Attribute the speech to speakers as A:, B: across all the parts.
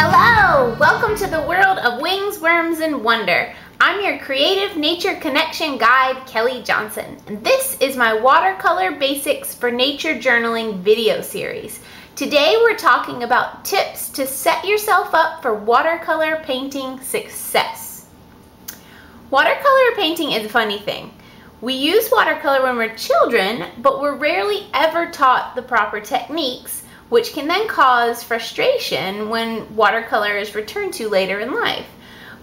A: Hello! Welcome to the world of wings, worms, and wonder. I'm your creative nature connection guide, Kelly Johnson, and this is my Watercolor Basics for Nature Journaling video series. Today we're talking about tips to set yourself up for watercolor painting success. Watercolor painting is a funny thing. We use watercolor when we're children, but we're rarely ever taught the proper techniques, which can then cause frustration when watercolor is returned to later in life.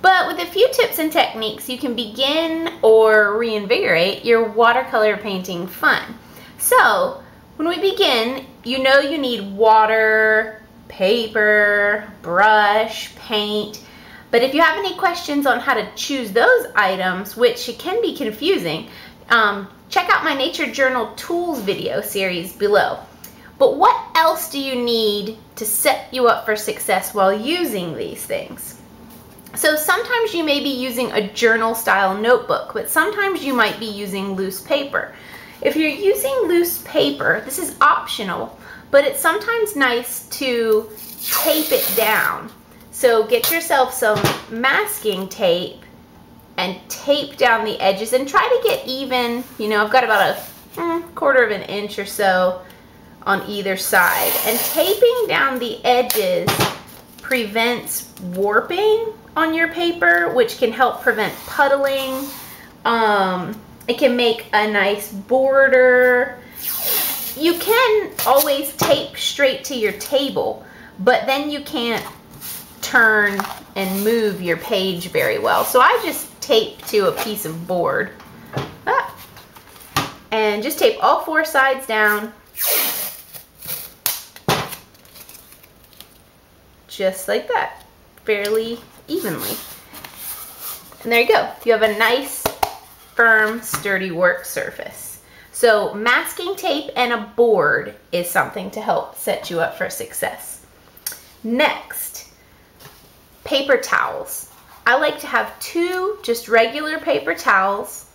A: But with a few tips and techniques, you can begin or reinvigorate your watercolor painting fun. So, when we begin, you know you need water, paper, brush, paint. But if you have any questions on how to choose those items, which it can be confusing, check out my Nature Journal Tools video series below. But what else do you need to set you up for success while using these things? So sometimes you may be using a journal style notebook, but sometimes you might be using loose paper. If you're using loose paper, this is optional, but it's sometimes nice to tape it down. So get yourself some masking tape and tape down the edges and try to get even, I've got about a quarter of an inch or so on either side. And taping down the edges prevents warping on your paper, which can help prevent puddling. It can make a nice border. You can always tape straight to your table, but then you can't turn and move your page very well. So I just tape to a piece of board. And just tape all four sides down. Just like that, fairly evenly. And there you go. You have a nice, firm, sturdy work surface. So masking tape and a board is something to help set you up for success. Next, paper towels. I like to have two just regular paper towels.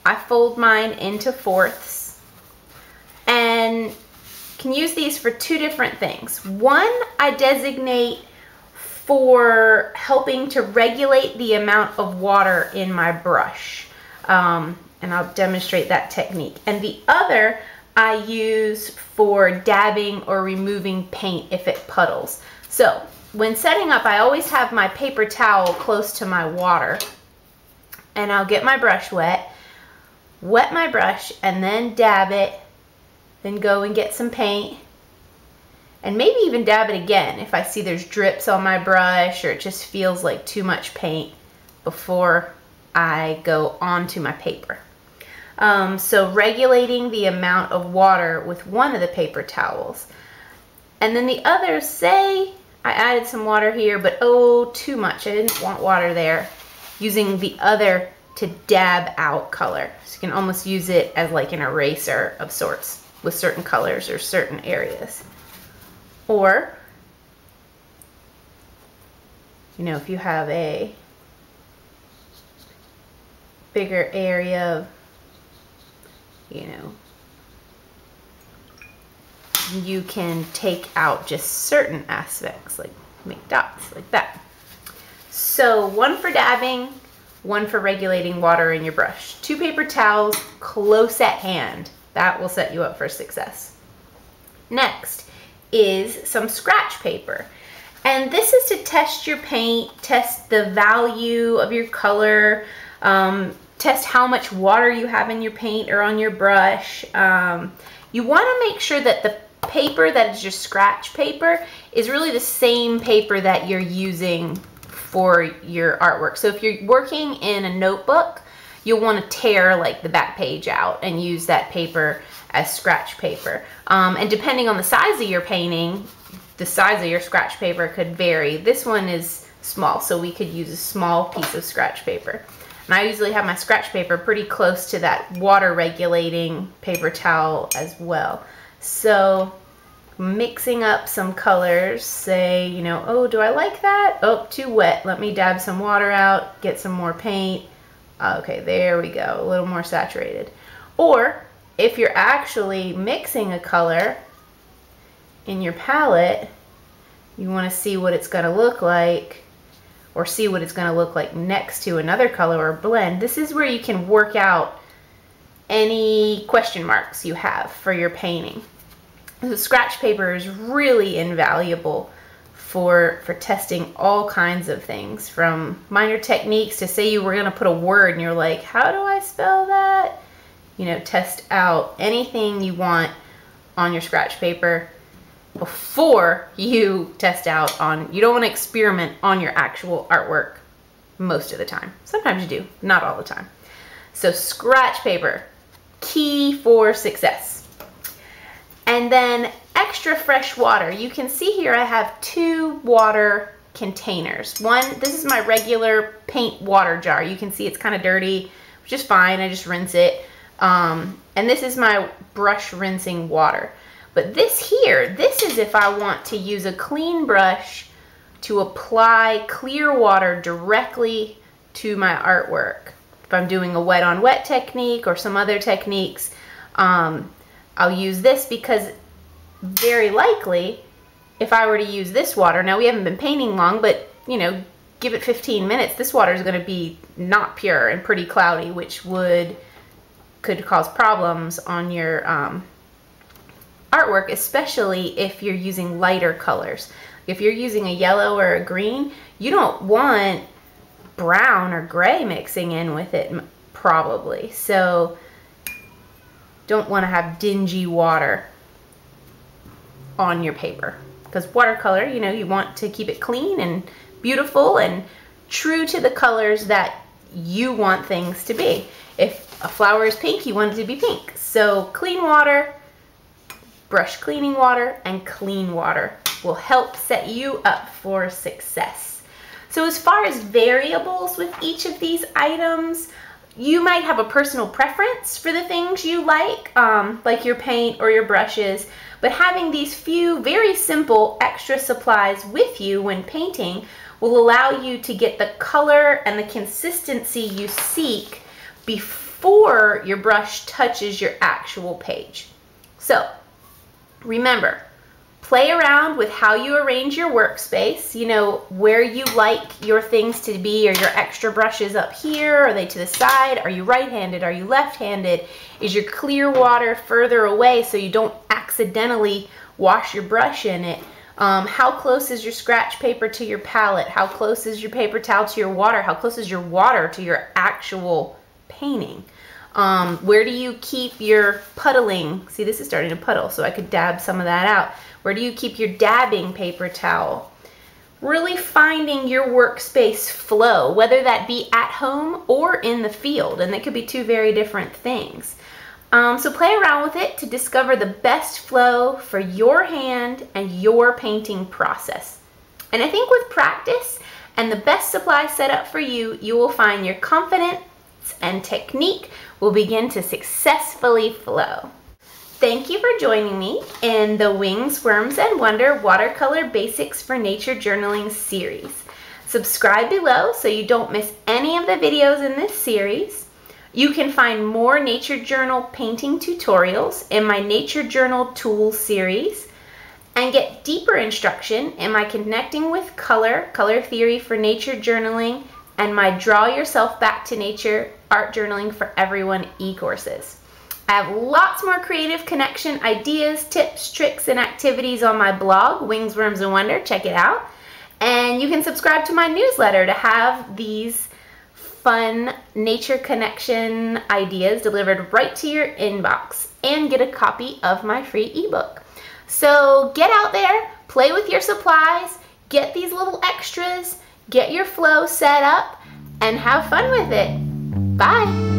A: I fold mine into fourths and can use these for two different things. One, I designate for helping to regulate the amount of water in my brush. And I'll demonstrate that technique. And the other I use for dabbing or removing paint if it puddles. So when setting up, I always have my paper towel close to my water. And I'll get my brush wet my brush, and then dab it. Then go and get some paint. And maybe even dab it again if I see there's drips on my brush or it just feels like too much paint before I go onto my paper. So regulating the amount of water with one of the paper towels. And then the other, say I added some water here, but oh, too much. I didn't want water there. Using the other to dab out color. So you can almost use it as like an eraser of sorts with certain colors or certain areas. Or, if you have a bigger area, you can take out just certain aspects, like make dots like that. So one for dabbing, one for regulating water in your brush. Two paper towels close at hand. That will set you up for success. Next is some scratch paper. And this is to test your paint, test the value of your color, test how much water you have in your paint or on your brush. You want to make sure that the paper that is your scratch paper is really the same paper that you're using for your artwork. So if you're working in a notebook, you'll want to tear like the back page out and use that paper as scratch paper. And depending on the size of your painting, the size of your scratch paper could vary. This one is small, so we could use a small piece of scratch paper. And I usually have my scratch paper pretty close to that water regulating paper towel as well. So mixing up some colors, say, oh, do I like that? Oh, too wet. Let me dab some water out, get some more paint. Okay, there we go, a little more saturated. Or if you're actually mixing a color in your palette, You want to see what it's going to look like, or see what it's going to look like next to another color or blend. This is where you can work out any question marks you have for your painting. The scratch paper is really invaluable for testing all kinds of things, from minor techniques to, say you were going to put a word and you're like, how do I spell that? You know, test out anything you want on your scratch paper before you test out on, you don't want to experiment on your actual artwork most of the time. Sometimes you do, not all the time. So scratch paper, key for success. And then extra fresh water. You can see here I have 2 water containers. One, this is my regular paint water jar. You can see it's kind of dirty, which is fine. I just rinse it. And this is my brush rinsing water. But this here, this is if I want to use a clean brush to apply clear water directly to my artwork. If I'm doing a wet on wet technique or some other techniques, I'll use this, because very likely if I were to use this water, now we haven't been painting long, but you know, give it 15 minutes, this water is going to be not pure and pretty cloudy, which could cause problems on your artwork, especially if you're using lighter colors. If you're using a yellow or a green, you don't want brown or gray mixing in with it, probably. So don't want to have dingy water on your paper, because watercolor, you know, you want to keep it clean and beautiful and true to the colors that you want things to be. If a flower is pink, you want it to be pink. So clean water, brush cleaning water, and clean water will help set you up for success. So as far as variables with each of these items, you might have a personal preference for the things you like your paint or your brushes, but having these few very simple extra supplies with you when painting will allow you to get the color and the consistency you seek before your brush touches your actual page. So remember, play around with how you arrange your workspace, you know, where you like your things to be. Are your extra brushes up here? Are they to the side? Are you right-handed? Are you left-handed? Is your clear water further away so you don't accidentally wash your brush in it? How close is your scratch paper to your palette? How close is your paper towel to your water? How close is your water to your actual painting? Where do you keep your puddling? See, this is starting to puddle, so I could dab some of that out. Where do you keep your dabbing paper towel? Really finding your workspace flow, whether that be at home or in the field, and they could be 2 very different things. So play around with it to discover the best flow for your hand and your painting process. And I think with practice and the best supply set up for you, you will find your confidence and technique will begin to successfully flow. Thank you for joining me in the Wings, Worms, and Wonder Watercolor Basics for Nature Journaling series. Subscribe below so you don't miss any of the videos in this series. You can find more Nature Journal painting tutorials in my Nature Journal Tools series, and get deeper instruction in my Connecting with Color Theory for Nature Journaling, and my Draw Yourself Back to Nature Art Journaling for Everyone e-courses. I have lots more creative connection ideas, tips, tricks, and activities on my blog, Wings, Worms, and Wonder. Check it out. And you can subscribe to my newsletter to have these fun nature connection ideas delivered right to your inbox, and get a copy of my free ebook. So get out there, play with your supplies, get these little extras, get your flow set up, and have fun with it. Bye.